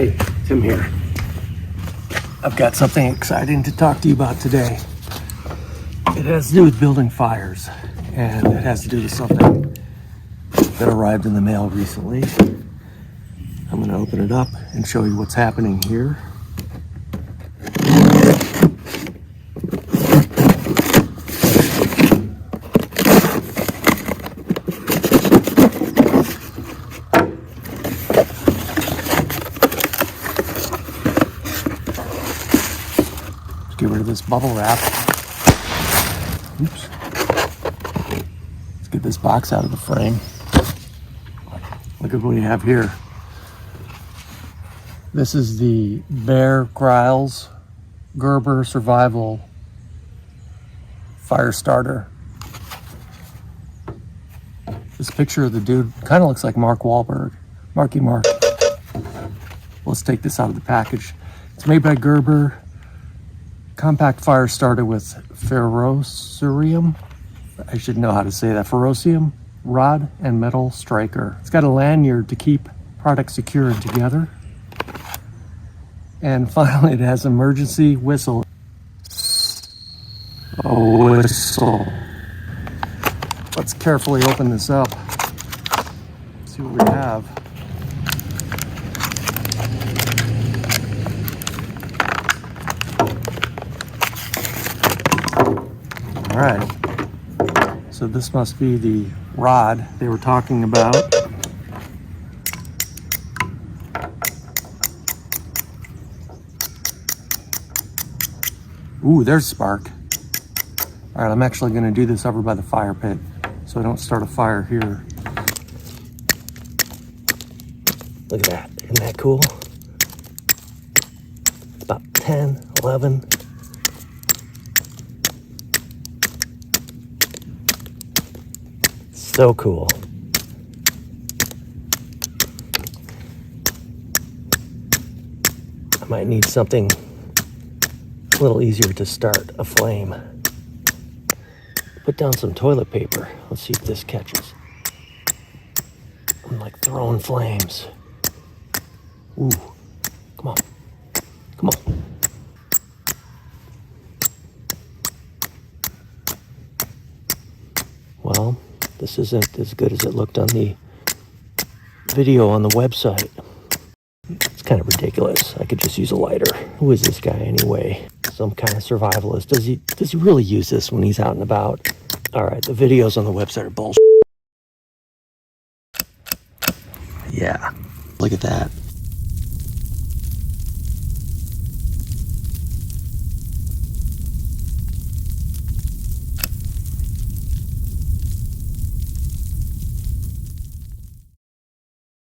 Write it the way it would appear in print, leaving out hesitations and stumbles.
Hey, Tim here. I've got something exciting to talk to you about today. It has to do with building fires, and it has to do with something that arrived in the mail recently. I'm going to open it up and show you what's happening here. Get rid of this bubble wrap. Oops. Let's get this box out of the frame. Look at what we have here. This is the Bear Grylls Gerber Fire Starter. This picture of the dude kind of looks like Mark Wahlberg. Marky Mark. Let's take this out of the package. It's made by Gerber. Compact fire starter with ferrocerium. I should know how to say that. Ferrocerium rod and metal striker. It's got a lanyard to keep product secure and together. And finally, it has emergency whistle. A whistle. Let's carefully open this up. See what we have. All right, so this must be the rod they were talking about. Ooh, there's spark. All right, I'm actually gonna do this over by the fire pit so I don't start a fire here. Look at that, isn't that cool? It's about 10, 11. So cool. I might need something a little easier to start a flame. Put down some toilet paper. Let's see if this catches. I'm like throwing flames. Ooh, come on, come on. Well, this isn't as good as it looked on the video on the website. It's kind of ridiculous. I could just use a lighter. Who is this guy anyway? Some kind of survivalist. Does he really use this when he's out and about? All right, the videos on the website are bullshit. Yeah, look at that.